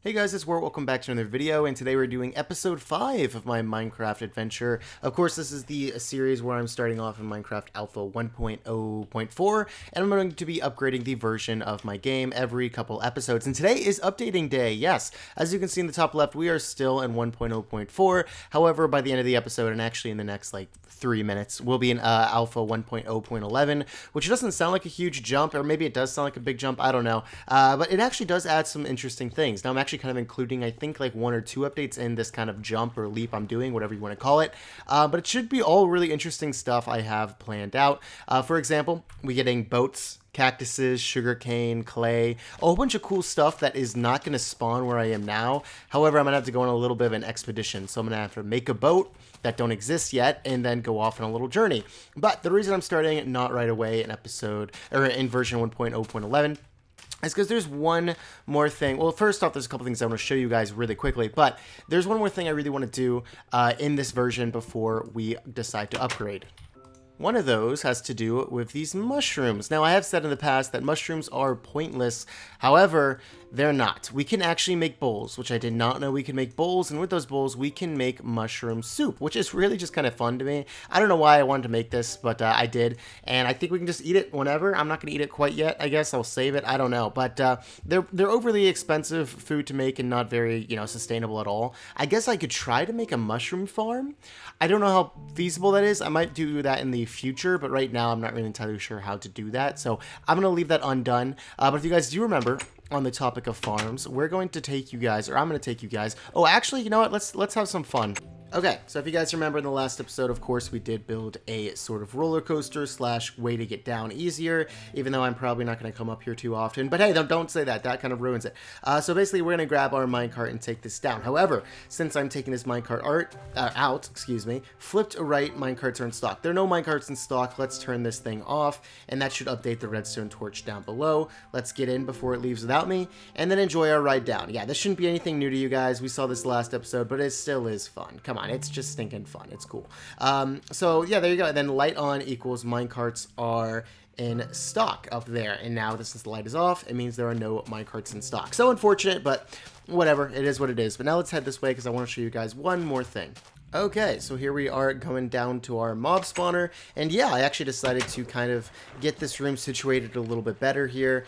Hey guys, it's Wart. Welcome back to another video, and today we're doing episode 5 of my Minecraft adventure. Of course, this is the series where I'm starting off in Minecraft Alpha 1.0.4, and I'm going to be upgrading the version of my game every couple episodes. And today is updating day, yes. As you can see in the top left, we are still in 1.0.4. However, by the end of the episode, and actually in the next, 3 minutes, we'll be in Alpha 1.0.11, which doesn't sound like a huge jump, or maybe it does sound like a big jump, I don't know. But it actually does add some interesting things. Now, I'm actually kind of including, I think, like 1 or 2 updates in this kind of jump or leap I'm doing, whatever you want to call it. But it should be all really interesting stuff I have planned out. For example, we're getting boats, cactuses, sugarcane, clay, a whole bunch of cool stuff that is not going to spawn where I am now. However, I'm going to have to go on a little bit of an expedition. So I'm going to have to make a boat that don't exist yet and then go off on a little journey. But the reason I'm starting not right away in version 1.0.11 is because there's one more thing. Well, first off, there's a couple things I want to show you guys really quickly, but there's one more thing I really want to do in this version before we decide to upgrade. One of those has to do with these mushrooms. Now, I have said in the past that mushrooms are pointless. However, they're not. We can actually make bowls, which I did not know we could make bowls, and with those bowls, we can make mushroom soup, which is really just kind of fun to me. I don't know why I wanted to make this, but I did, and I think we can just eat it whenever. I'm not going to eat it quite yet. I guess I'll save it. I don't know, but they're overly expensive food to make and not very, sustainable at all. I guess I could try to make a mushroom farm. I don't know how feasible that is. I might do that in the future, but right now I'm not really entirely sure how to do that, so I'm going to leave that undone. But if you guys do remember, on the topic of farms, we're going to take you guys, or I'm going to take you guys. Oh, actually, you know what? Let's have some fun. Okay, so if you guys remember in the last episode, of course, we did build a sort of roller coaster / way to get down easier, even though I'm probably not going to come up here too often. But hey, don't say that. That kind of ruins it. So basically, we're going to grab our minecart and take this down. However, since I'm taking this minecart out, flipped right minecarts are in stock. There are no minecarts in stock. Let's turn this thing off, and that should update the redstone torch down below. Let's get in before it leaves without me, and then enjoy our ride down. Yeah, this shouldn't be anything new to you guys. We saw this last episode, but it still is fun. Come on. It's just stinking fun. It's cool. So yeah, there you go. And then light on equals minecarts are in stock up there. And now since the light is off, it means there are no minecarts in stock. So unfortunate, but whatever. It is what it is. But now let's head this way because I want to show you guys one more thing. Okay, so here we are going down to our mob spawner, and yeah, I actually decided to kind of get this room situated a little bit better here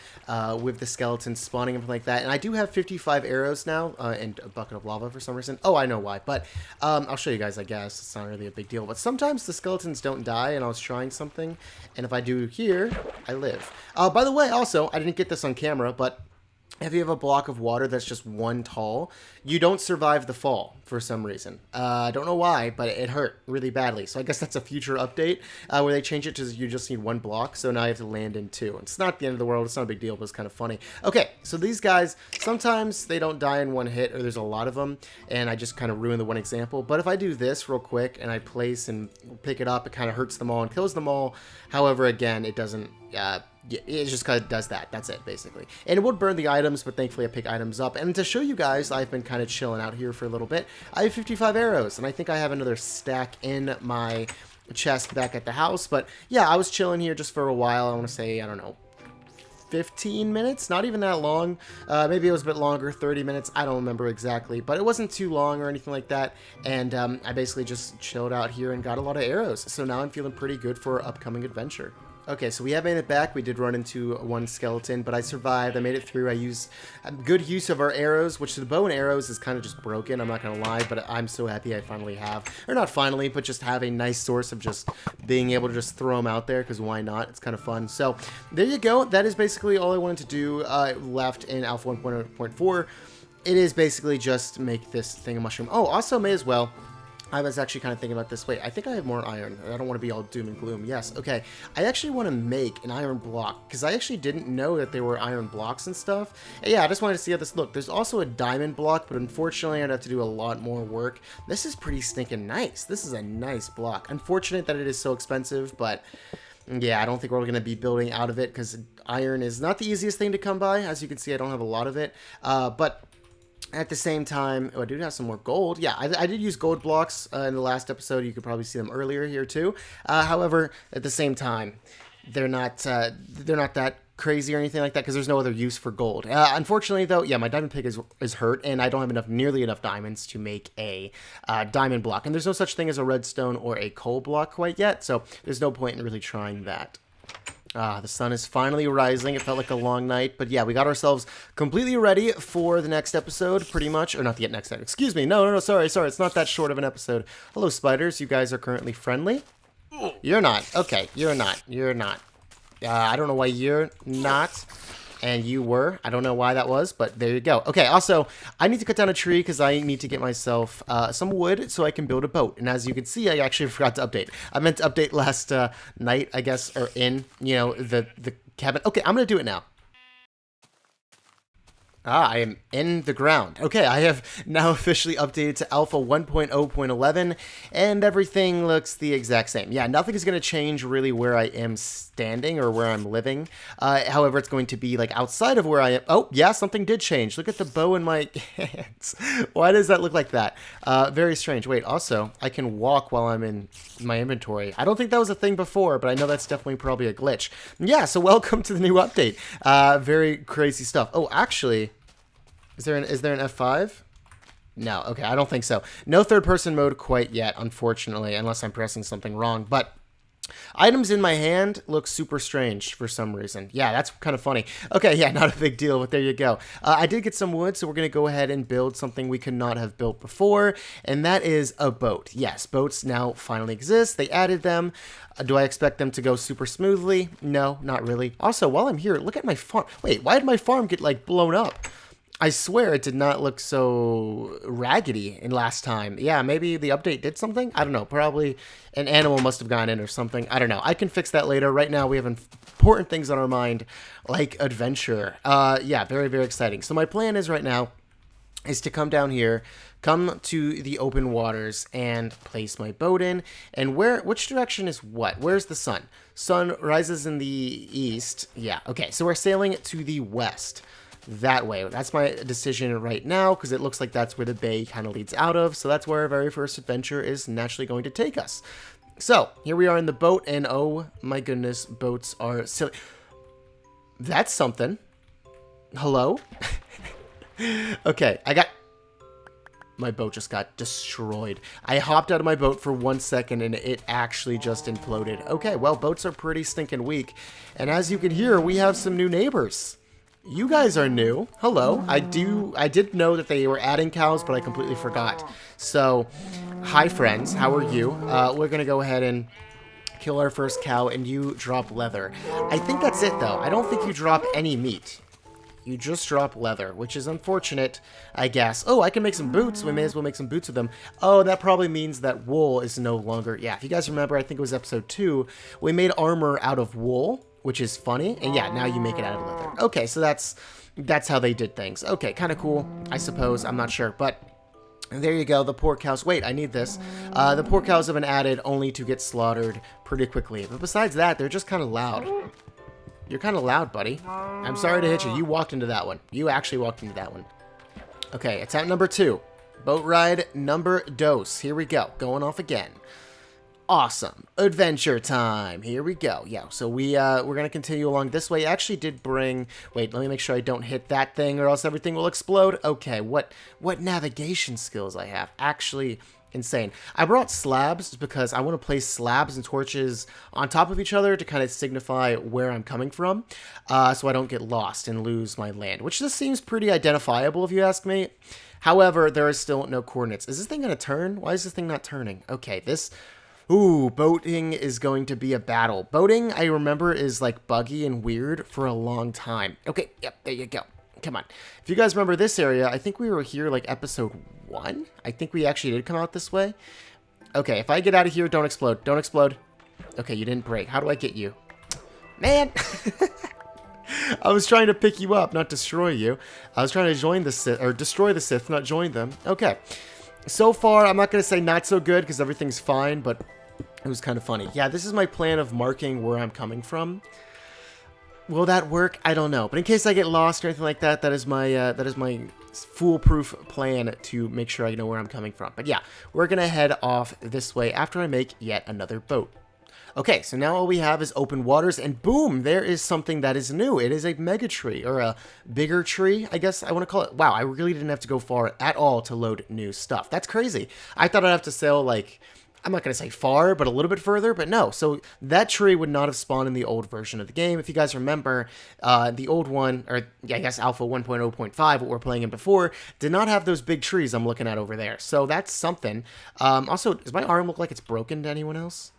with the skeletons spawning and like that, and I do have 55 arrows now and a bucket of lava for some reason. Oh, I know why, but I'll show you guys, I guess. It's not really a big deal, but sometimes the skeletons don't die, and I was trying something, and if I do here, I live. By the way, also, I didn't get this on camera, but if you have a block of water that's just 1 tall, you don't survive the fall for some reason. I don't know why, but it hurt really badly. So I guess that's a future update where they change it to you just need 1 block. So now you have to land in 2. It's not the end of the world. It's not a big deal, but it's kind of funny. Okay, so these guys, sometimes they don't die in 1 hit, or there's a lot of them, and I just kind of ruin the one example. But if I do this real quick and I place and pick it up, it kind of hurts them all and kills them all. However, again, it doesn't... it just kind of does that. That's it, basically. And it would burn the items, but thankfully I pick items up. And to show you guys, I've been kind of chilling out here for a little bit. I have 55 arrows, and I think I have another stack in my chest back at the house. But yeah, I was chilling here just for a while. I want to say, I don't know, 15 minutes? Not even that long. Maybe it was a bit longer, 30 minutes. I don't remember exactly, but it wasn't too long or anything like that. And I basically just chilled out here and got a lot of arrows. So now I'm feeling pretty good for our upcoming adventure. Okay, so we have made it back. We did run into 1 skeleton, but I survived. I made it through. I used good use of our arrows, which the bow and arrows is kind of just broken, I'm not going to lie, but I'm so happy I finally have, or not finally, but just have a nice source of just being able to just throw them out there, because why not? It's kind of fun. So there you go. That is basically all I wanted to do left in Alpha 1.0.4. It is basically just make this thing a mushroom. Oh, also may as well... I was actually kind of thinking about this. Wait, I think I have more iron. I don't want to be all doom and gloom. Yes, okay. I actually want to make an iron block, because I actually didn't know that there were iron blocks and stuff. And yeah, I just wanted to see how this looked. There's also a diamond block, but unfortunately I'd have to do a lot more work. This is pretty stinking nice. This is a nice block. Unfortunate that it is so expensive, but... yeah, I don't think we're going to be building out of it, because iron is not the easiest thing to come by. As you can see, I don't have a lot of it. But... at the same time, oh, I do have some more gold. Yeah, I did use gold blocks in the last episode. You could probably see them earlier here too. However, at the same time, they're not that crazy or anything like that because there's no other use for gold. Unfortunately, though, yeah, my diamond pick is hurt, and I don't have nearly enough diamonds to make a diamond block. And there's no such thing as a redstone or a coal block quite yet, so there's no point in really trying that. The sun is finally rising. It felt like a long night, but yeah, we got ourselves completely ready for the next episode, pretty much. Or not the next episode. Excuse me. No, sorry. It's not that short of an episode. Hello, spiders. You guys are currently friendly? You're not. Okay, you're not. I don't know why you're not, and you were. I don't know why that was, but there you go. Okay, also, I need to cut down a tree because I need to get myself some wood so I can build a boat. And as you can see, I actually forgot to update. I meant to update last night, I guess, or in, the cabin. Okay, I'm going to do it now. I am in the ground. Okay, I have now officially updated to Alpha 1.0.11, and everything looks the exact same. Yeah, nothing is going to change really where I am standing or where I'm living. However, it's going to be like outside of where I am. Oh, yeah, something did change. Look at the bow in my hands. Why does that look like that? Very strange. Wait, also, I can walk while I'm in my inventory. I don't think that was a thing before, but I know that's definitely probably a glitch. Yeah, so welcome to the new update. Very crazy stuff. Oh, actually... Is there an F5? No, okay, I don't think so. No third-person mode quite yet, unfortunately, unless I'm pressing something wrong. But items in my hand look super strange for some reason. Yeah, that's kind of funny. Okay, yeah, not a big deal, but there you go. I did get some wood, so we're going to go ahead and build something we could not have built before, and that is a boat. Yes, boats now finally exist. They added them. Do I expect them to go super smoothly? No, not really. Also, while I'm here, look at my farm. Wait, why did my farm get, like, blown up? I swear it did not look so raggedy in last time. Yeah, maybe the update did something? I don't know. Probably an animal must have gone in or something. I don't know. I can fix that later. Right now we have important things on our mind, like adventure. Yeah, very, very exciting. So my plan is right now is to come down here, come to the open waters, and place my boat in. And which direction is what? Where's the sun? Sun rises in the east. Yeah, okay. So we're sailing to the west. That way. That's my decision right now because it looks like that's where the bay kind of leads out of. So that's where our very first adventure is naturally going to take us. So here we are in the boat, and oh my goodness, boats are silly. That's something. Hello? Okay, my boat just got destroyed. I hopped out of my boat for 1 second and it actually just imploded. Okay, well, boats are pretty stinking weak. And as you can hear, we have some new neighbors. You guys are new. Hello. I did know that they were adding cows, but I completely forgot. So, hi friends. How are you? We're going to go ahead and kill our first cow, and you drop leather. I think that's it, though. I don't think you drop any meat. You just drop leather, which is unfortunate, I guess. Oh, I can make some boots. We may as well make some boots with them. Oh, that probably means that wool is no longer... Yeah, if you guys remember, I think it was episode 2, we made armor out of wool, which is funny. And yeah, now you make it out of leather. Okay, so that's how they did things. Okay, kind of cool, I suppose. I'm not sure, but there you go. The poor cows. Wait, I need this. The poor cows have been added only to get slaughtered pretty quickly. But besides that, they're just kind of loud. You're kind of loud, buddy. I'm sorry to hit you. You walked into that one. You actually walked into that one. Okay, attempt number 2. Boat ride number dos. Here we go. Going off again. Awesome. Adventure time. Here we go. Yeah, so we're going to continue along this way. I actually did bring... Wait, let me make sure I don't hit that thing or else everything will explode. Okay, what navigation skills I have. Actually... insane. I brought slabs because I want to place slabs and torches on top of each other to kind of signify where I'm coming from, so I don't get lost and lose my land, which just seems pretty identifiable if you ask me. However, there is still no coordinates. Is this thing going to turn? Why is this thing not turning? Okay, this... Ooh, boating is going to be a battle. Boating, I remember, is like buggy and weird for a long time. Okay, yep, there you go. Come on. If you guys remember this area, I think we were here like episode 1. I think we actually did come out this way. Okay, if I get out of here, don't explode. Don't explode. Okay, you didn't break. How do I get you? Man! I was trying to pick you up, not destroy you. I was trying to join the Sith, or destroy the Sith, not join them. Okay. So far, I'm not going to say not so good because everything's fine, but it was kind of funny. Yeah, this is my plan of marking where I'm coming from. Will that work? I don't know. But in case I get lost or anything like that, that is my foolproof plan to make sure I know where I'm coming from. But yeah, we're going to head off this way after I make yet another boat. Okay, so now all we have is open waters, and boom, there is something that is new. It is a mega tree, or a bigger tree, I guess I want to call it. Wow, I really didn't have to go far at all to load new stuff. That's crazy. I thought I'd have to sail, like, I'm not going to say far, but a little bit further, but no. So that tree would not have spawned in the old version of the game. If you guys remember, the old one, or I guess Alpha 1.0.5, what we're playing in before, did not have those big trees I'm looking at over there. So that's something. Also, does my arm look like it's broken to anyone else?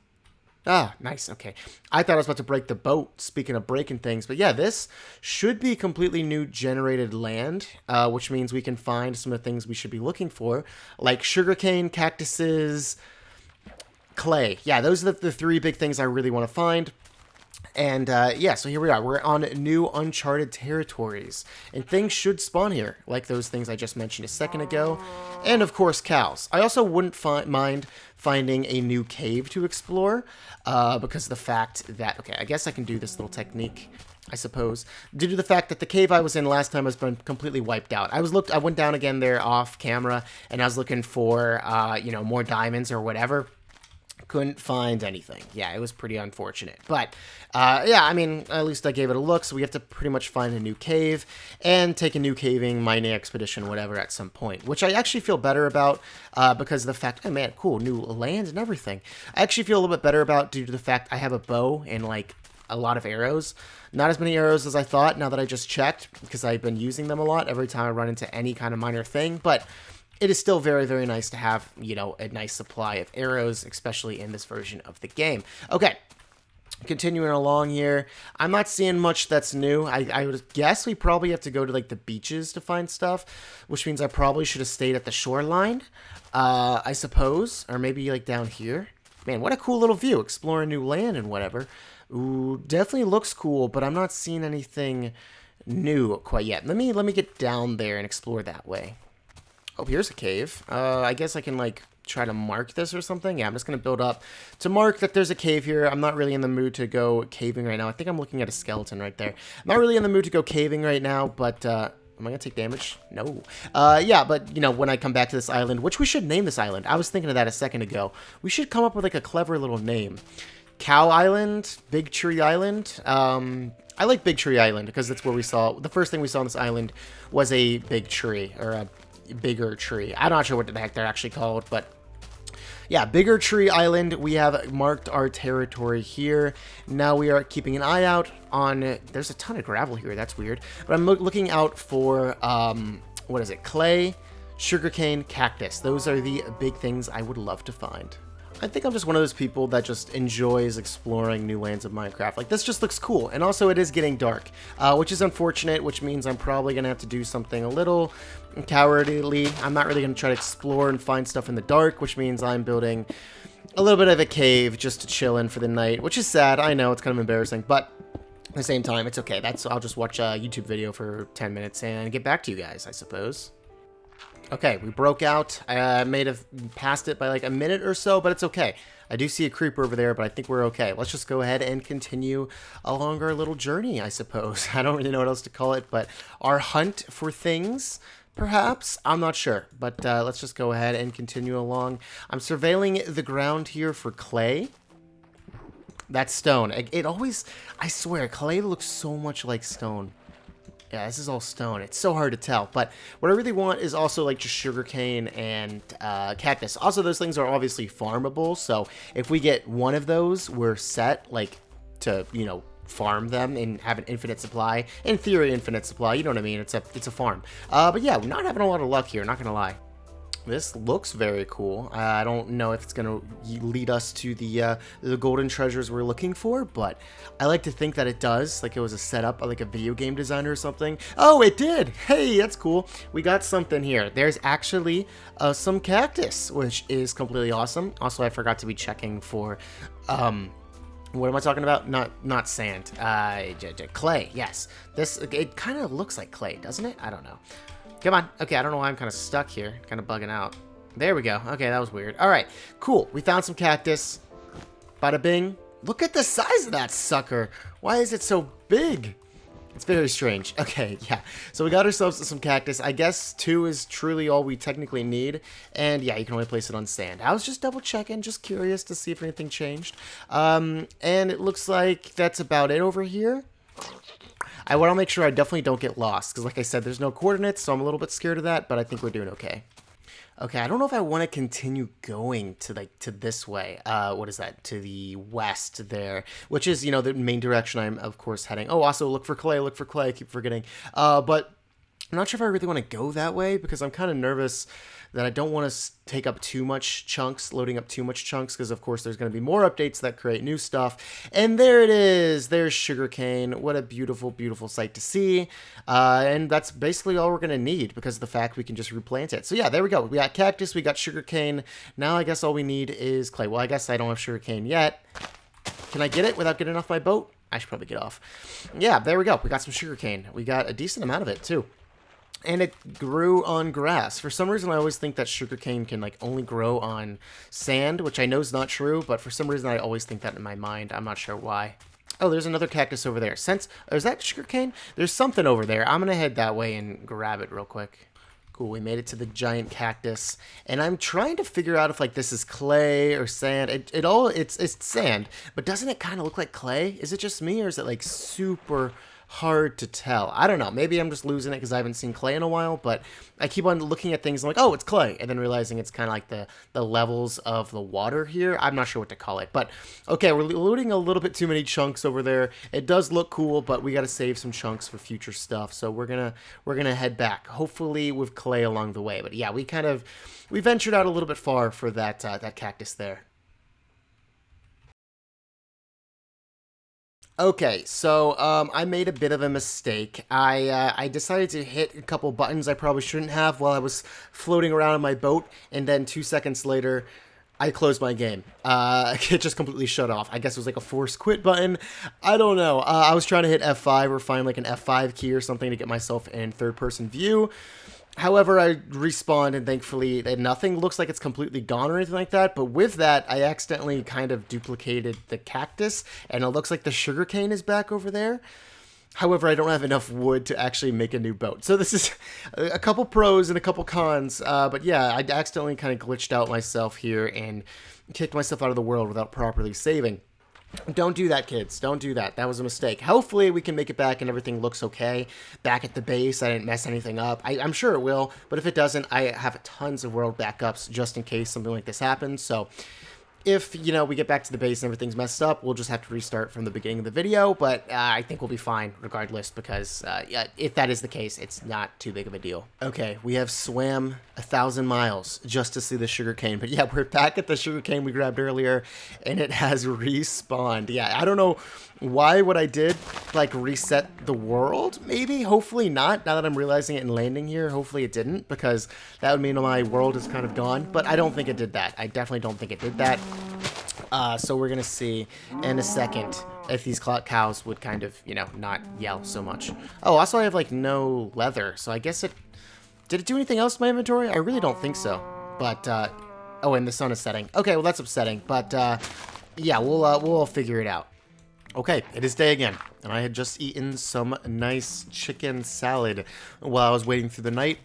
Ah, nice. Okay. I thought I was about to break the boat, speaking of breaking things. But yeah, this should be completely new generated land, which means we can find some of the things we should be looking for, like sugarcane, cactuses, clay. Yeah, those are the three big things I really want to find. And yeah, so here we are. We're on new uncharted territories. And things should spawn here, like those things I just mentioned a second ago. And of course, cows. I also wouldn't mind finding a new cave to explore, because of the fact that, okay, I guess I can do this little technique, I suppose, due to the fact that the cave I was in last time has been completely wiped out. I went down again there off camera, and I was looking for, you know, more diamonds or whatever. Couldn't find anything. Yeah, it was pretty unfortunate. But, yeah, I mean, at least I gave it a look, so we have to pretty much find a new cave and take a new caving, mining expedition, whatever, at some point, which I actually feel better about because of the fact, oh, man, cool, new land and everything. I actually feel a little bit better about due to the fact I have a bow and, like, a lot of arrows. Not as many arrows as I thought now that I just checked, because I've been using them a lot every time I run into any kind of minor thing, but it is still very, very nice to have, you know, a nice supply of arrows, especially in this version of the game. Okay, continuing along here. I'm not seeing much that's new. I would guess we probably have to go to, like, the beaches to find stuff, which means I probably should have stayed at the shoreline, I suppose, or maybe, like, down here. Man, what a cool little view, exploring new land and whatever. Ooh, definitely looks cool, but I'm not seeing anything new quite yet. Let me get down there and explore that way. Oh, here's a cave. I guess I can, like, try to mark this or something. Yeah, I'm just going to build up to mark that there's a cave here. I'm not really in the mood to go caving right now. I think I'm looking at a skeleton right there. I'm not really in the mood to go caving right now, but, am I going to take damage? No. Yeah, but, you know, when I come back to this island, which we should name this island. I was thinking of that a second ago. We should come up with, like, a clever little name. Cow Island? Big Tree Island? I like Big Tree Island because that's where we saw, the first thing we saw on this island was a big tree, or a bigger tree. I'm not sure what the heck they're actually called, but yeah, Bigger Tree Island. We have marked our territory here. Now we are keeping an eye out on, there's a ton of gravel here, that's weird, but I'm looking out for, what is it, clay, sugarcane, cactus. Those are the big things I would love to find. I think I'm just one of those people that just enjoys exploring new lands of Minecraft. Like, this just looks cool, and also it is getting dark, which is unfortunate, which means I'm probably going to have to do something a little cowardly. I'm not really going to try to explore and find stuff in the dark, which means I'm building a little bit of a cave just to chill in for the night, which is sad. I know, it's kind of embarrassing, but at the same time, it's okay. I'll just watch a YouTube video for 10 minutes and get back to you guys, I suppose. Okay, we broke out. I may have passed it by like a minute or so, but it's okay. I do see a creeper over there, but I think we're okay. Let's just go ahead and continue along our little journey, I suppose. I don't really know what else to call it, but our hunt for things, perhaps? I'm not sure, but let's just go ahead and continue along. I'm surveilling the ground here for clay. That's stone. It always, I swear, clay looks so much like stone. Yeah, this is all stone. It's so hard to tell. But what I really want is also like just sugarcane and cactus. Also, those things are obviously farmable. So if we get one of those, we're set like to, you know, farm them and have an infinite supply. In theory, infinite supply. You know what I mean? It's a farm. But yeah, we're not having a lot of luck here. Not gonna lie. This looks very cool. I don't know if it's going to lead us to the golden treasures we're looking for, but I like to think that it does, like it was a setup, like a video game designer or something. Oh, it did! Hey, that's cool. We got something here. There's actually some cactus, which is completely awesome. Also, I forgot to be checking for, what am I talking about? Not sand. Clay, yes. It kind of looks like clay, doesn't it? I don't know. Come on. Okay, I don't know why I'm kind of stuck here. Kind of bugging out. There we go. Okay, that was weird. All right, cool. We found some cactus. Bada bing. Look at the size of that sucker. Why is it so big? It's very strange. Okay, yeah. So we got ourselves some cactus. I guess 2 is truly all we technically need. And yeah, you can only place it on sand. I was just double checking, just curious to see if anything changed. And it looks like that's about it over here. I want to make sure I definitely don't get lost. Because like I said, there's no coordinates, so I'm a little bit scared of that. But I think we're doing okay. Okay, I don't know if I want to continue going to to this way. What is that? To the west there, which is, the main direction I'm of course heading. Oh, also look for clay, look for clay. I keep forgetting. But I'm not sure if I really want to go that way because I'm kind of nervous that I don't want to take up too much chunks, loading up too much chunks, because of course there's going to be more updates that create new stuff. And there it is. There's sugarcane. What a beautiful, beautiful sight to see. And that's basically all we're going to need because of the fact we can just replant it. So yeah, there we go. We got cactus, we got sugarcane. Now I guess all we need is clay. Well, I guess I don't have sugarcane yet. Can I get it without getting off my boat? I should probably get off. Yeah, there we go. We got some sugarcane. We got a decent amount of it too. And it grew on grass. For some reason, I always think that sugarcane can only grow on sand, which I know is not true, but for some reason I always think that in my mind. I'm not sure why. Oh, there's another cactus over there. Is that sugarcane? There's something over there. I'm gonna head that way and grab it real quick. Cool, we made it to the giant cactus, and I'm trying to figure out if this is clay or sand. It's sand, but doesn't it kind of look like clay? Is it just me, or is it super hard to tell? I don't know. Maybe I'm just losing it because I haven't seen clay in a while, but I keep on looking at things and like, oh, it's clay, and then realizing it's kind of like the levels of the water here. I'm not sure what to call it, but okay, we're loading a little bit too many chunks over there. It does look cool, but we got to save some chunks for future stuff, so we're gonna head back, hopefully with clay along the way. But yeah, we ventured out a little bit far for that cactus there. Okay, so I made a bit of a mistake. I decided to hit a couple buttons I probably shouldn't have while I was floating around in my boat, and then 2 seconds later, I closed my game. It just completely shut off. I guess it was like a force quit button. I don't know. I was trying to hit F5 or find an F5 key or something to get myself in third-person view. However, I respawned, and thankfully nothing looks like it's completely gone or anything like that. But with that, I accidentally kind of duplicated the cactus, and it looks like the sugarcane is back over there. However, I don't have enough wood to actually make a new boat. So this is a couple pros and a couple cons. But yeah, I accidentally kind of glitched out myself here and kicked myself out of the world without properly saving. Don't do that, kids. Don't do that. That was a mistake. Hopefully, we can make it back and everything looks okay. Back at the base, I didn't mess anything up. I'm sure it will, but if it doesn't, I have tons of world backups just in case something like this happens. So if, we get back to the base and everything's messed up, we'll just have to restart from the beginning of the video, but I think we'll be fine regardless because yeah, if that is the case, it's not too big of a deal. Okay, we have swam 1,000 miles just to see the sugarcane, but yeah, we're back at the sugarcane we grabbed earlier, and it has respawned. Yeah, I don't know why what I did, reset the world, maybe? Hopefully not, now that I'm realizing it and landing here. Hopefully it didn't, because that would mean my world is kind of gone, but I don't think it did that. I definitely don't think it did that. So we're gonna see in a second if these cows would kind of, not yell so much. Oh, also I have, no leather, so I guess did it do anything else to my inventory? I really don't think so, but, oh, and the sun is setting. Okay, well, that's upsetting, but, yeah, we'll figure it out. Okay, it is day again, and I had just eaten some nice chicken salad while I was waiting through the night.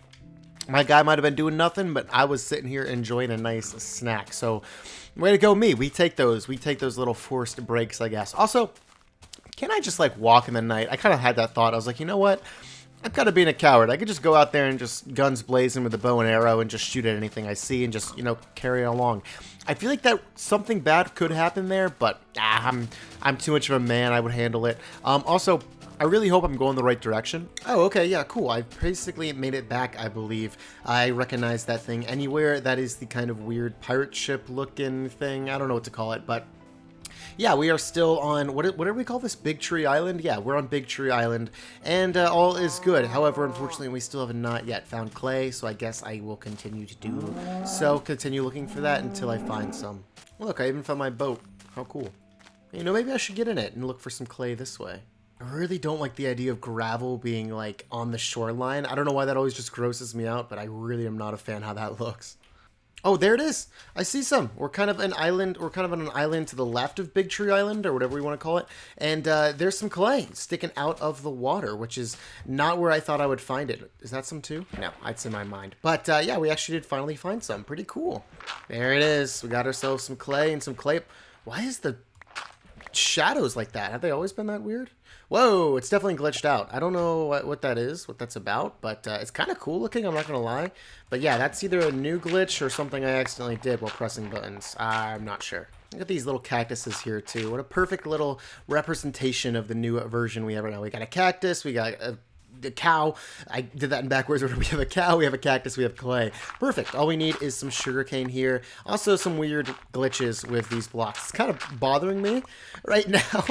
My guy might have been doing nothing, but I was sitting here enjoying a nice snack. So, way to go me. We take those little forced breaks, I guess. Also, can I just walk in the night? I kind of had that thought. I was like, you know what? I've got to be a coward. I could just go out there and just guns blazing with a bow and arrow and just shoot at anything I see and just, carry it along. I feel like that something bad could happen there, but I'm too much of a man. I would handle it. Also, I really hope I'm going the right direction. Oh, okay, yeah, cool. I basically made it back, I believe. I recognize that thing anywhere. That is the kind of weird pirate ship looking thing. I don't know what to call it, but yeah, we are still on, what do we call this? Big Tree Island? Yeah, we're on Big Tree Island, and all is good. However, unfortunately, we still have not yet found clay, so I guess I will continue to do so. Continue looking for that until I find some. Look, I even found my boat. How cool. Maybe I should get in it and look for some clay this way. I really don't like the idea of gravel being, on the shoreline. I don't know why that always just grosses me out, but I really am not a fan how that looks. Oh, there it is. I see some. We're kind of an island. We're kind of on an island to the left of Big Tree Island, or whatever we want to call it. And there's some clay sticking out of the water, which is not where I thought I would find it. Is that some too? No, it's in my mind. But yeah, we actually did finally find some. Pretty cool. There it is. We got ourselves some clay and some clay. Why is the shadows like that? Have they always been that weird? Whoa, it's definitely glitched out. I don't know what that is, what that's about, but it's kind of cool looking, I'm not going to lie. But yeah, that's either a new glitch or something I accidentally did while pressing buttons. I'm not sure. Look at these little cactuses here, too. What a perfect little representation of the new version we have right now. We got a cactus, we got a cow. I did that in backwards order. We have a cow, we have a cactus, we have clay. Perfect. All we need is some sugarcane here. Also, some weird glitches with these blocks. It's kind of bothering me right now.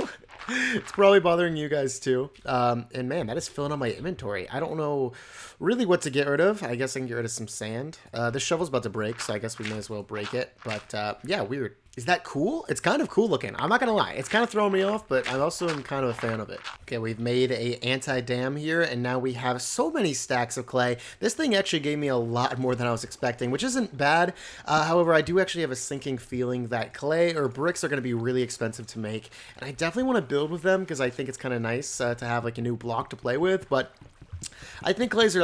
It's probably bothering you guys too. And man, that is filling up my inventory. I don't know really what to get rid of. I guess I can get rid of some sand. This shovel's about to break, so I guess we may as well break it. But yeah, weird. Is that cool? It's kind of cool looking. I'm not going to lie. It's kind of throwing me off, but I also am kind of a fan of it. Okay, we've made a anti-dam here, and now we have so many stacks of clay. This thing actually gave me a lot more than I was expecting, which isn't bad. However, I do actually have a sinking feeling that clay or bricks are going to be really expensive to make, and I definitely want to build with them because I think it's kind of nice to have like a new block to play with, but I think bricks are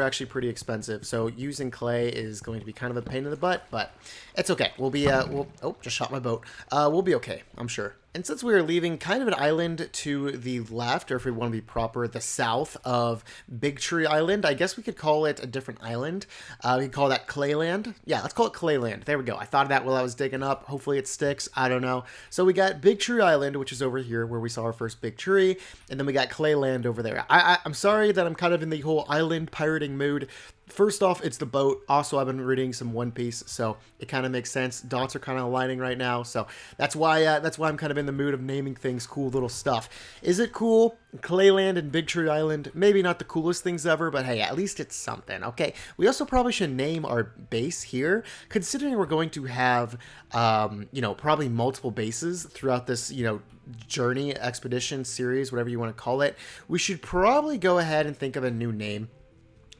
actually pretty expensive, so using clay is going to be kind of a pain in the butt, but it's okay. We'll be, oh, just shot my boat. We'll be okay, I'm sure. And since we are leaving kind of an island to the left, or if we want to be proper, the south of Big Tree Island, I guess we could call it a different island. We could call that Clayland. Yeah, let's call it Clayland. There we go. I thought of that while I was digging up. Hopefully it sticks. I don't know. So we got Big Tree Island, which is over here where we saw our first big tree, and then we got Clayland over there. I'm sorry that I'm kind of in the whole island pirating mood. First off, it's the boat. Also, I've been reading some One Piece, so it kind of makes sense. Dots are kind of aligning right now, so that's why I'm kind of in the mood of naming things cool little stuff. Is it cool? Clayland and Big Tree Island, maybe not the coolest things ever, but hey, at least it's something, okay? We also probably should name our base here, considering we're going to have, you know, probably multiple bases throughout this, you know, journey, expedition, series, whatever you want to call it. We should probably go ahead and think of a new name.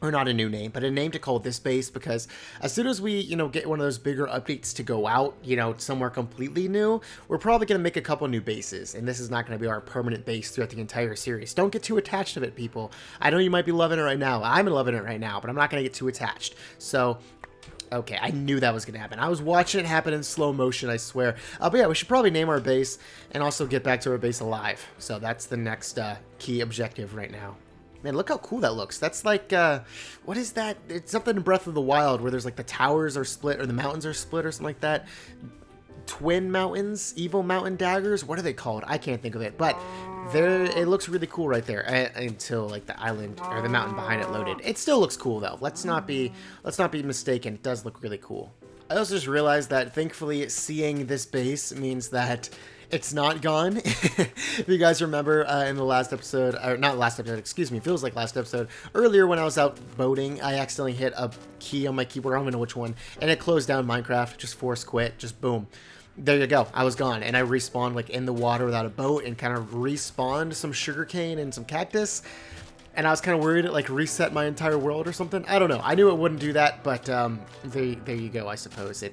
Or not a new name, but a name to call this base, because as soon as we, you know, get one of those bigger updates to go out, you know, somewhere completely new, we're probably going to make a couple new bases, and this is not going to be our permanent base throughout the entire series. Don't get too attached to it, people. I know you might be loving it right now. I'm loving it right now, but I'm not going to get too attached. So, okay, I knew that was going to happen. I was watching it happen in slow motion, I swear. But yeah, we should probably name our base and also get back to our base alive. So that's the next key objective right now. Man, look how cool that looks. That's like, what is that? It's something in Breath of the Wild where there's like the towers are split or the mountains are split or something like that. Twin mountains, evil mountain daggers. What are they called? I can't think of it, but there, it looks really cool right there until like the island or the mountain behind it loaded. It still looks cool though. Let's not be mistaken. It does look really cool. I also just realized that thankfully seeing this base means that it's not gone. If you guys remember in the last episode, or not last episode, excuse me, feels like last episode, earlier when I was out boating, I accidentally hit a key on my keyboard, I don't even know which one, and it closed down Minecraft, just force quit, just boom. There you go, I was gone, and I respawned like in the water without a boat, and kind of respawned some sugarcane and some cactus, and I was kind of worried it like reset my entire world or something. I don't know, I knew it wouldn't do that, but there you go, I suppose.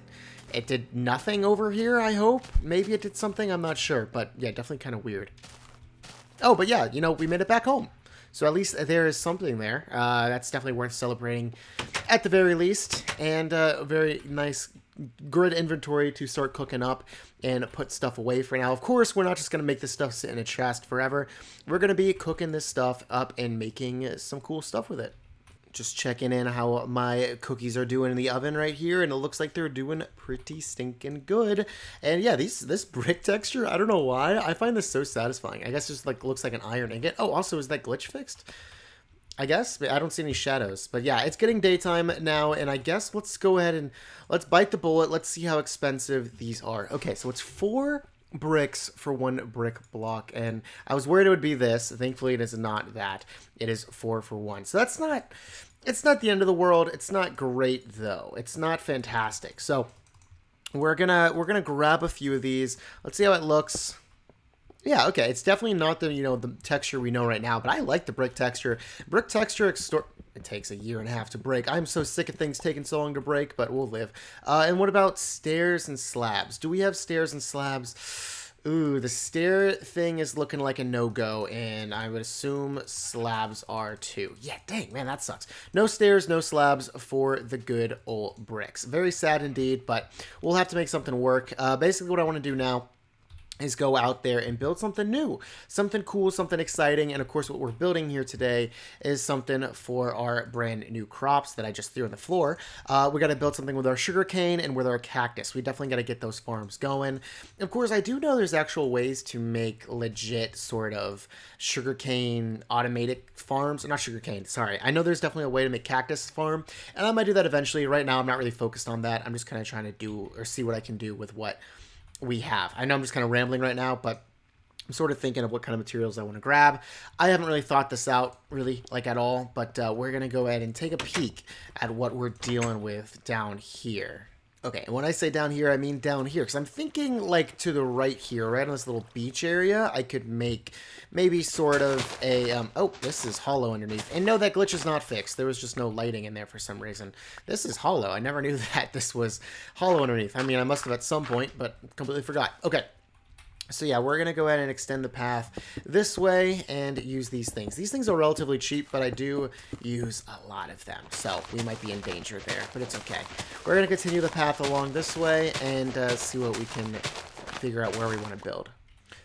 It did nothing over here, I hope. Maybe it did something, I'm not sure. But yeah, definitely kind of weird. Oh, but yeah, you know, we made it back home. So at least there is something there. That's definitely worth celebrating at the very least. And a very nice, good inventory to start cooking up and put stuff away for now. Of course, we're not just going to make this stuff sit in a chest forever. We're going to be cooking this stuff up and making some cool stuff with it. Just checking in how my cookies are doing in the oven right here, and it looks like they're doing pretty stinking good. And yeah, this brick texture, I don't know why, I find this so satisfying. I guess it just like looks like an iron ingot. Oh, also, is that glitch fixed? I guess, but I don't see any shadows. But yeah, it's getting daytime now, and I guess let's go ahead and let's bite the bullet. Let's see how expensive these are. Okay, so it's 4 bricks for 1 brick block, and I was worried it would be this. Thankfully it is not that. It is 4 for 1, so it's not the end of the world. It's not great though. It's not fantastic. So we're gonna grab a few of these. Let's see how it looks. Yeah, okay. It's definitely not the, the texture we know right now, but I like the brick texture. Brick texture it takes a year and a half to break. I'm so sick of things taking so long to break, but we'll live. And what about stairs and slabs? Do we have stairs and slabs? Ooh, the stair thing is looking like a no-go, and I would assume slabs are too. Yeah, dang, man, that sucks. No stairs, no slabs for the good old bricks. Very sad indeed, but we'll have to make something work. Basically, what I want to do now is go out there and build something new, something cool, something exciting. And of course, what we're building here today is something for our brand new crops that I just threw on the floor. We got to build something with our sugarcane and with our cactus. We definitely got to get those farms going. Of course, I do know there's actual ways to make legit sort of sugarcane automated farms. Not sugarcane, sorry. I know there's definitely a way to make cactus farm, and I might do that eventually. Right now, I'm not really focused on that. I'm just kind of trying to do or see what I can do with what we have. I know I'm just kind of rambling right now, but I'm sort of thinking of what kind of materials I want to grab. I haven't really thought this out really like at all, but we're going to go ahead and take a peek at what we're dealing with down here. Okay, and when I say down here, I mean down here, because I'm thinking like to the right here, right on this little beach area, I could make maybe sort of a, oh, this is hollow underneath. And no, that glitch is not fixed. There was just no lighting in there for some reason. This is hollow. I never knew that this was hollow underneath. I mean, I must have at some point, but completely forgot. Okay. So yeah, we're going to go ahead and extend the path this way and use these things. These things are relatively cheap, but I do use a lot of them. So we might be in danger there, but it's okay. We're going to continue the path along this way and see what we can figure out where we want to build.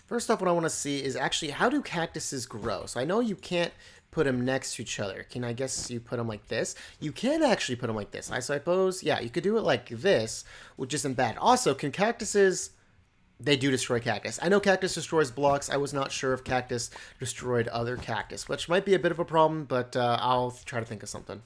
First off, what I want to see is actually how do cactuses grow? So I know you can't put them next to each other. Can I guess you put them like this? You can actually put them like this. I suppose, yeah, you could do it like this, which isn't bad. Also, can cactuses... They do destroy cactus. I know cactus destroys blocks. I was not sure if cactus destroyed other cactus, which might be a bit of a problem, but I'll try to think of something.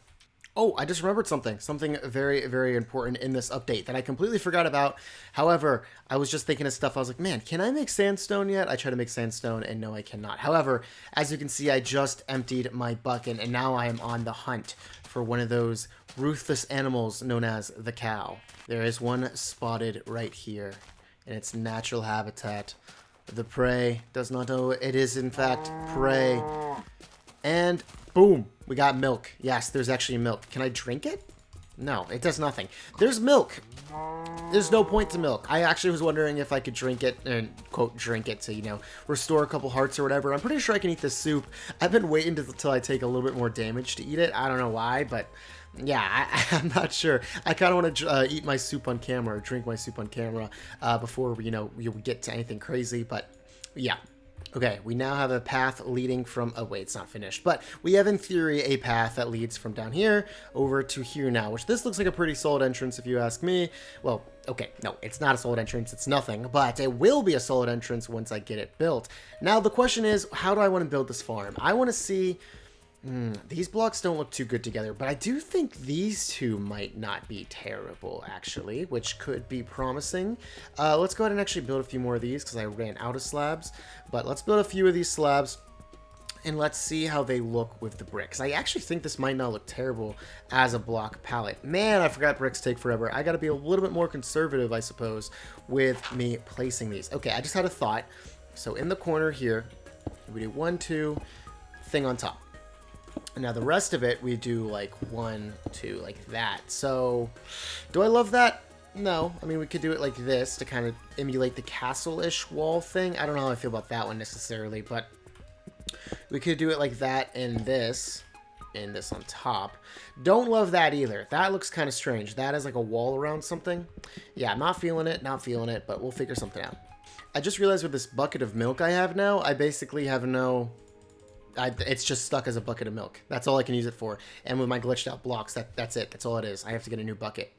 Oh, I just remembered something. Something very, very important in this update that I completely forgot about. However, I was just thinking of stuff. I was like, man, can I make sandstone yet? I try to make sandstone, and no, I cannot. However, as you can see, I just emptied my bucket, and now I am on the hunt for one of those ruthless animals known as the cow. There is one spotted right here in its natural habitat. The prey does not know it is in fact prey. And boom, we got milk. Yes, there's actually milk. Can I drink it? No, it does nothing. There's milk. There's no point to milk. I actually was wondering if I could drink it, and quote, drink it to, restore a couple hearts or whatever. I'm pretty sure I can eat this soup. I've been waiting until I take a little bit more damage to eat it. I don't know why, but yeah, I'm not sure. I kind of want to eat my soup on camera, or drink my soup on camera before, we get to anything crazy, but yeah. Okay, we now have a path leading from... Oh, wait, it's not finished. But we have, in theory, a path that leads from down here over to here now, which this looks like a pretty solid entrance, if you ask me. Well, okay, no, it's not a solid entrance. It's nothing. But it will be a solid entrance once I get it built. Now, the question is, how do I want to build this farm? I want to see... these blocks don't look too good together, but I do think these two might not be terrible, actually, which could be promising. Let's go ahead and actually build a few more of these, because I ran out of slabs. But let's build a few of these slabs, and let's see how they look with the bricks. I actually think this might not look terrible as a block palette. Man, I forgot bricks take forever. I gotta be a little bit more conservative, I suppose, with me placing these. Okay, I just had a thought. So in the corner here, we do 1, 2, thing on top. Now the rest of it, we do like 1, 2, like that. So, do I love that? No. I mean, we could do it like this to kind of emulate the castle-ish wall thing. I don't know how I feel about that one necessarily, but we could do it like that and this on top. Don't love that either. That looks kind of strange. That is like a wall around something. Yeah, I'm not feeling it, but we'll figure something out. I just realized with this bucket of milk I have now, I basically have no... it's just stuck as a bucket of milk. That's all I can use it for. And with my glitched out blocks, that's it. That's all it is. I have to get a new bucket.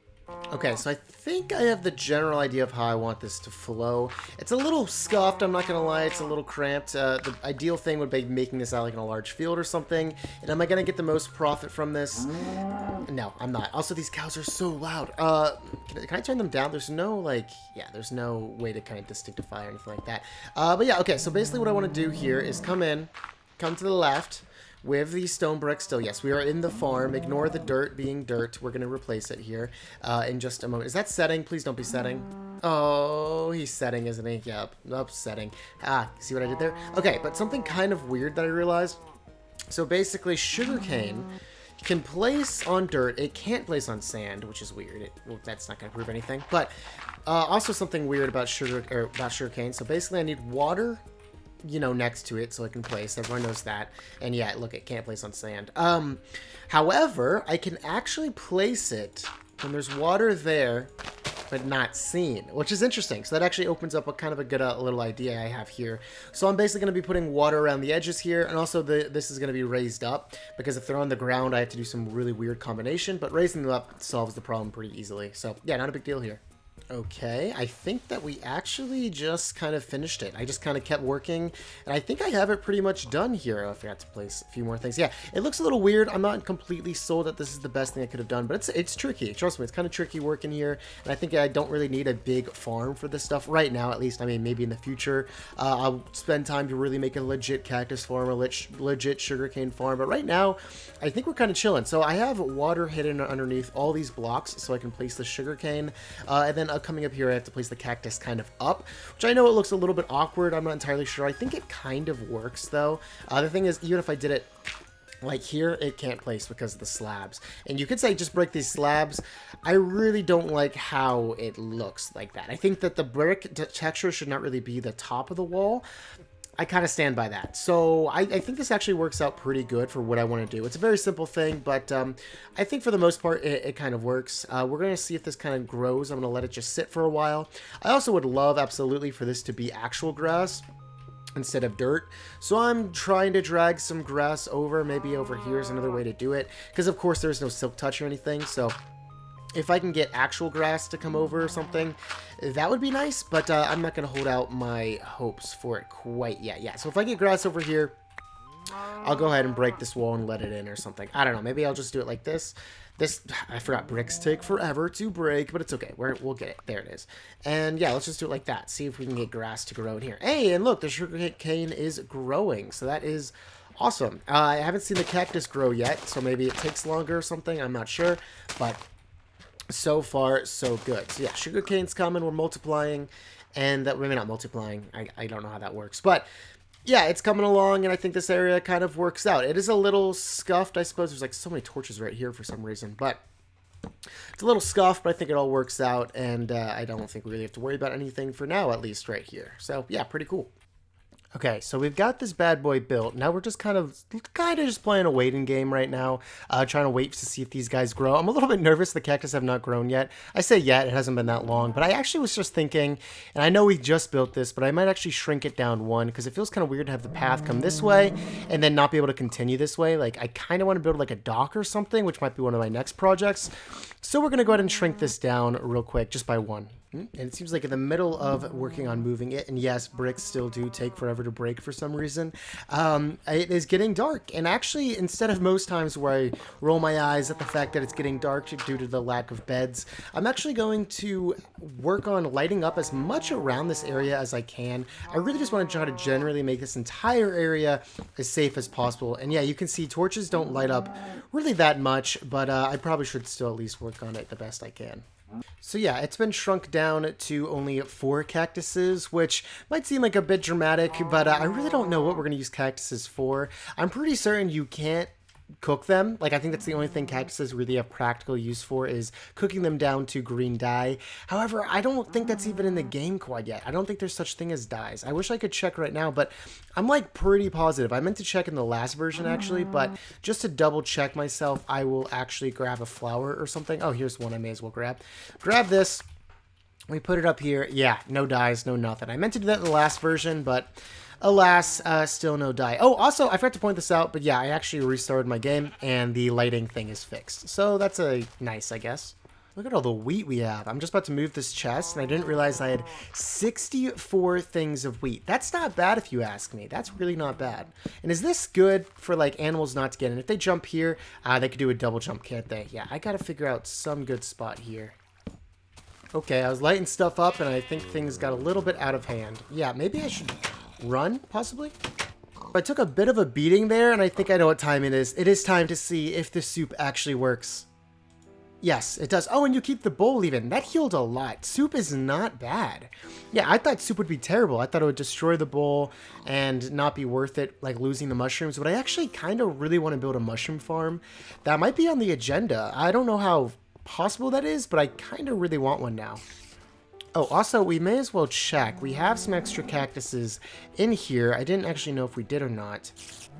Okay, so I think I have the general idea of how I want this to flow. It's a little scuffed, I'm not going to lie. It's a little cramped. The ideal thing would be making this out like in a large field or something. And am I going to get the most profit from this? No, I'm not. Also, these cows are so loud. Can I turn them down? There's no, there's no way to kind of distinctify or anything like that. But yeah, okay, so basically what I want to do here is come to the left. with the stone brick still. Yes, we are in the farm. Ignore the dirt being dirt. We're going to replace it here in just a moment. Is that setting? Please don't be setting. Oh, he's setting, isn't he? Yep. Nope, setting. Ah, see what I did there? Okay, but something kind of weird that I realized. So basically, sugarcane can place on dirt. It can't place on sand, which is weird. Well, that's not going to prove anything. But also something weird about sugarcane. So basically, I need water, you know, next to it so it can place. Everyone knows that. And yeah, look, it can't place on sand. However, I can actually place it when there's water there, but not seen, which is interesting. So that actually opens up a kind of a good little idea I have here. So I'm basically going to be putting water around the edges here, and also this is going to be raised up, because if they're on the ground, I have to do some really weird combination, but raising them up solves the problem pretty easily. So yeah, not a big deal here. Okay, I think that we actually just kind of finished it. I just kind of kept working, and I think I have it pretty much done here. Oh, I forgot to place a few more things. Yeah, it looks a little weird. I'm not completely sold that this is the best thing I could have done, but it's tricky. Trust me, it's kind of tricky working here, and I think I don't really need a big farm for this stuff right now, at least. I mean, maybe in the future, I'll spend time to really make a legit cactus farm, a legit sugarcane farm, but right now, I think we're kind of chilling. So I have water hidden underneath all these blocks so I can place the sugarcane, and then coming up here, I have to place the cactus kind of up, which I know it looks a little bit awkward. I'm not entirely sure. I think it kind of works, though. The thing is, even if I did it like here, it can't place because of the slabs. And you could say just break these slabs. I really don't like how it looks like that. I think that the brick texture should not really be the top of the wall. I kind of stand by that. So I think this actually works out pretty good for what I want to do. It's a very simple thing, but I think for the most part, it kind of works. We're going to see if this kind of grows. I'm going to let it just sit for a while. I also would love absolutely for this to be actual grass instead of dirt. So I'm trying to drag some grass over. Maybe over here is another way to do it, because of course there's no silk touch or anything. So if I can get actual grass to come over or something, that would be nice, but I'm not going to hold out my hopes for it quite yet. Yeah, so if I get grass over here, I'll go ahead and break this wall and let it in or something. I don't know. Maybe I'll just do it like this. I forgot, bricks take forever to break, but it's okay. We'll get it. There it is. And yeah, let's just do it like that. See if we can get grass to grow in here. Hey, and look, the sugarcane is growing, so that is awesome. I haven't seen the cactus grow yet, so maybe it takes longer or something. I'm not sure, but so far, so good. So yeah, sugarcane's coming. We're multiplying, and that maybe not multiplying. I don't know how that works, but yeah, it's coming along, and I think this area kind of works out. It is a little scuffed, I suppose. There's like so many torches right here for some reason, but it's a little scuffed, but I think it all works out, and I don't think we really have to worry about anything for now, at least right here. So yeah, pretty cool. Okay, so we've got this bad boy built. Now we're just kind of just playing a waiting game right now, trying to wait to see if these guys grow. I'm a little bit nervous the cactus have not grown yet. I say yet, it hasn't been that long, but I actually was just thinking, and I know we just built this, but I might actually shrink it down one, because it feels kind of weird to have the path come this way and then not be able to continue this way. Like, I kind of want to build like a dock or something, which might be one of my next projects. So we're going to go ahead and shrink this down real quick, just by one. And it seems like in the middle of working on moving it, and yes, bricks still do take forever to break for some reason, it is getting dark. And actually, instead of most times where I roll my eyes at the fact that it's getting dark due to the lack of beds, I'm actually going to work on lighting up as much around this area as I can. I really just want to try to generally make this entire area as safe as possible. And yeah, you can see torches don't light up really that much, but I probably should still at least work on it the best I can. So yeah, it's been shrunk down to only 4 cactuses, which might seem like a bit dramatic, but I really don't know what we're going to use cactuses for. I'm pretty certain you can't cook them. Like, I think that's the only thing cactuses really have practical use for, is cooking them down to green dye. However, I don't think that's even in the game quite yet. I don't think there's such thing as dyes. I wish I could check right now, but I'm like pretty positive. I meant to check in the last version actually, but just to double check myself, I will actually grab a flower or something. Oh, here's one I may as well grab. Grab this. We put it up here. Yeah, no dyes, no nothing. I meant to do that in the last version, but alas, still no dye. Oh, also, I forgot to point this out, but yeah, I actually restarted my game, and the lighting thing is fixed. So that's nice, I guess. Look at all the wheat we have. I'm just about to move this chest, and I didn't realize I had 64 things of wheat. That's not bad if you ask me. That's really not bad. And is this good for, like, animals not to get in? If they jump here, they could do a double jump, can't they? Yeah, I gotta figure out some good spot here. Okay, I was lighting stuff up, and I think things got a little bit out of hand. Yeah, maybe I should run, possibly? I took a bit of a beating there, and I think I know what time it is. It is time to see if the soup actually works. Yes, it does. Oh, and you keep the bowl even. That healed a lot. Soup is not bad. Yeah, I thought soup would be terrible. I thought it would destroy the bowl and not be worth it, like losing the mushrooms. But I actually kind of really want to build a mushroom farm. That might be on the agenda. I don't know how possible that is, but I kind of really want one now. Oh, also, we may as well check. We have some extra cactuses in here. I didn't actually know if we did or not.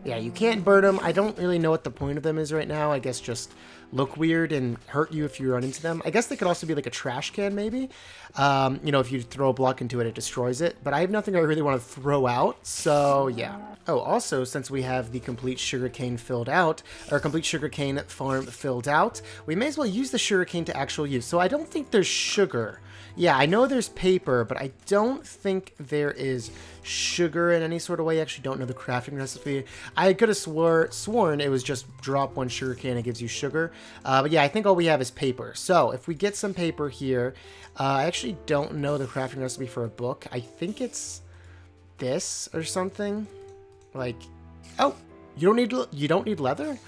Yeah, you can't burn them. I don't really know what the point of them is right now. I guess just look weird and hurt you if you run into them. I guess they could also be like a trash can, maybe. You know, if you throw a block into it, it destroys it. But I have nothing I really want to throw out, so yeah. Oh, also, since we have the complete sugarcane filled out, or complete sugarcane farm filled out, we may as well use the sugarcane to actual use. So I don't think there's sugar. Yeah, I know there's paper, but I don't think there is sugar in any sort of way. I actually don't know the crafting recipe. I could have sworn it was just drop one sugarcane and it gives you sugar. But yeah, I think all we have is paper. So if we get some paper here, I actually don't know the crafting recipe for a book. I think it's this or something. Like, oh, you don't need leather?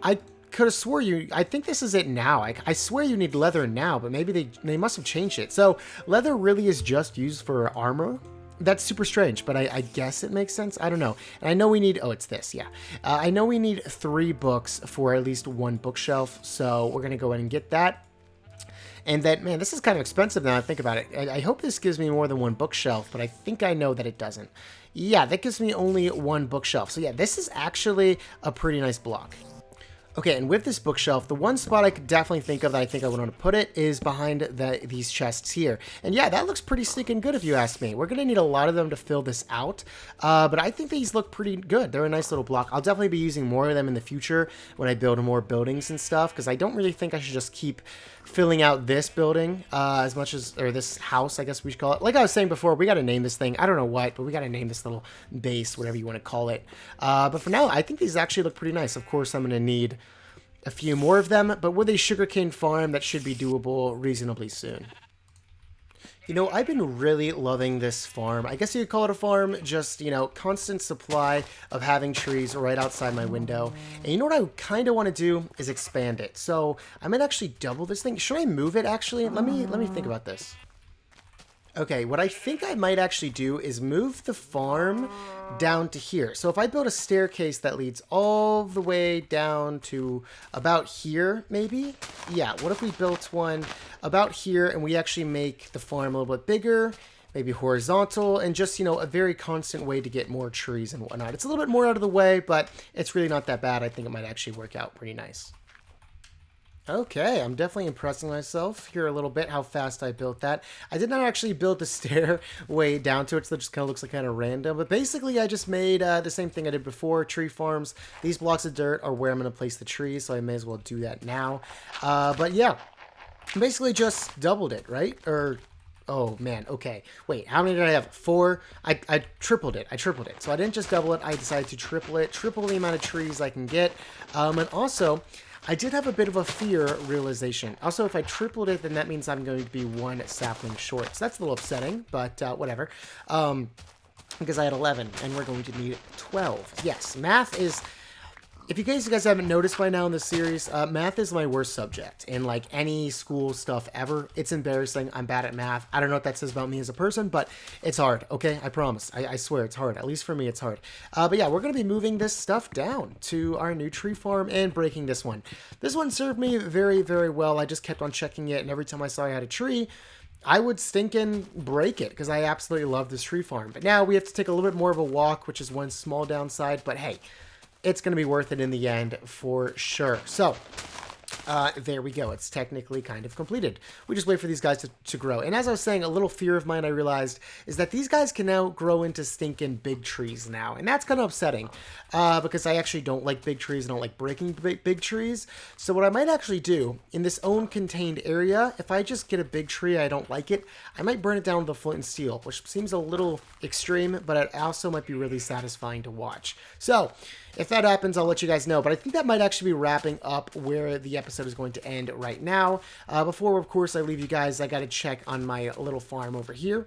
I could have swore I think this is it now. I swear you need leather now, but maybe they must have changed it. So leather really is just used for armor. That's super strange, but I guess it makes sense. I don't know. And I know we need, oh, it's this, yeah. I know we need 3 books for at least 1 bookshelf, so we're going to go ahead and get that. And then, man, this is kind of expensive now I think about it. I hope this gives me more than 1 bookshelf, but I think I know that it doesn't. Yeah, that gives me only 1 bookshelf. So yeah, this is actually a pretty nice block. Okay, and with this bookshelf, the one spot I could definitely think of that I think I would want to put it is behind these chests here. And yeah, that looks pretty stinking good if you ask me. We're going to need a lot of them to fill this out, but I think these look pretty good. They're a nice little block. I'll definitely be using more of them in the future when I build more buildings and stuff, because I don't really think I should just keep filling out this building as much as, or this house, I guess we should call it. Like I was saying before, we got to name this thing. I don't know what, but we got to name this little base, whatever you want to call it. But for now, I think these actually look pretty nice. Of course, I'm going to need a few more of them, but with a sugarcane farm, that should be doable reasonably soon. You know, I've been really loving this farm. I guess you could call it a farm, just, you know, constant supply of having trees right outside my window. And you know what I kind of want to do is expand it. So I might actually double this thing. Should I move it actually? Let me think about this. Okay, what I think I might actually do is move the farm down to here. So if I build a staircase that leads all the way down to about here, maybe? Yeah, what if we built one about here and we actually make the farm a little bit bigger, maybe horizontal, and just, you know, a very constant way to get more trees and whatnot. It's a little bit more out of the way, but it's really not that bad. I think it might actually work out pretty nice. Okay, I'm definitely impressing myself here a little bit how fast I built that. I did not actually build the stairway down to it, so it just kind of looks like kind of random. But basically, I just made the same thing I did before, tree farms. These blocks of dirt are where I'm going to place the trees, so I may as well do that now. But yeah, basically just doubled it, right? Or, oh man, okay. Wait, how many did I have? 4? I tripled it. So I didn't just double it, I decided to triple it. Triple the amount of trees I can get. And also, I did have a bit of a fear realization. Also, if I tripled it, then that means I'm going to be 1 sapling short. So that's a little upsetting, but whatever. Because I had 11, and we're going to need 12. Yes, math is... If you guys haven't noticed by now in this series, math is my worst subject in like any school stuff ever. It's embarrassing. I'm bad at math. I don't know what that says about me as a person, but it's hard. Okay, I promise. I swear it's hard. At least for me, it's hard. But yeah, we're going to be moving this stuff down to our new tree farm and breaking this one. This one served me very, very well. I just kept on checking it, and every time I saw I had a tree, I would stinking break it because I absolutely love this tree farm. But now we have to take a little bit more of a walk, which is one small downside. But hey, it's going to be worth it in the end for sure. So there we go. It's technically kind of completed. We just wait for these guys to grow. And as I was saying, a little fear of mine I realized is that these guys can now grow into stinking big trees now. And that's kind of upsetting because I actually don't like big trees. I don't like breaking big trees. So what I might actually do in this own contained area, if I just get a big tree, I don't like it, I might burn it down with a flint and steel, which seems a little extreme, but it also might be really satisfying to watch. So if that happens, I'll let you guys know. But I think that might actually be wrapping up where the episode is going to end right now. Before, of course, I leave you guys, I got to check on my little farm over here.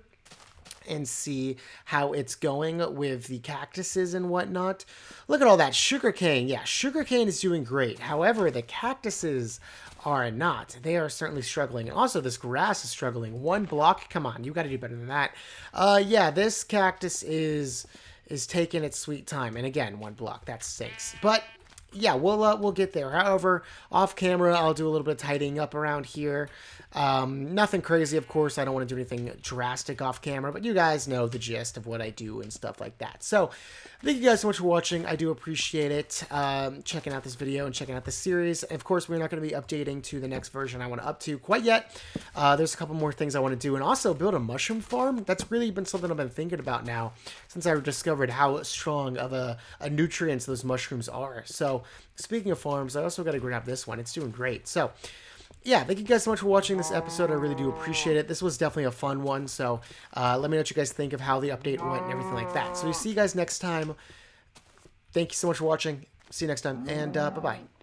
and see how it's going with the cactuses and whatnot. Look at all that sugarcane. Yeah, sugarcane is doing great. However, the cactuses are not. They are certainly struggling. And also, this grass is struggling. 1 block? Come on, you got to do better than that. Yeah, this cactus is taking its sweet time. And again, 1 block. That stinks. But yeah, we'll get there. However, off camera, I'll do a little bit of tidying up around here. Nothing crazy, of course. I don't want to do anything drastic off camera, but you guys know the gist of what I do and stuff like that. So, thank you guys so much for watching. I do appreciate it. Checking out this video and checking out this series. Of course, we're not going to be updating to the next version I want to up to quite yet. There's a couple more things I want to do, and also build a mushroom farm. That's really been something I've been thinking about now since I discovered how strong of a nutrients those mushrooms are. So, speaking of farms, I also got to grab this one. It's doing great. So, yeah, thank you guys so much for watching this episode. I really do appreciate it. This was definitely a fun one. So let me know what you guys think of how the update went and everything like that. So we see you guys next time. Thank you so much for watching. See you next time, and bye-bye.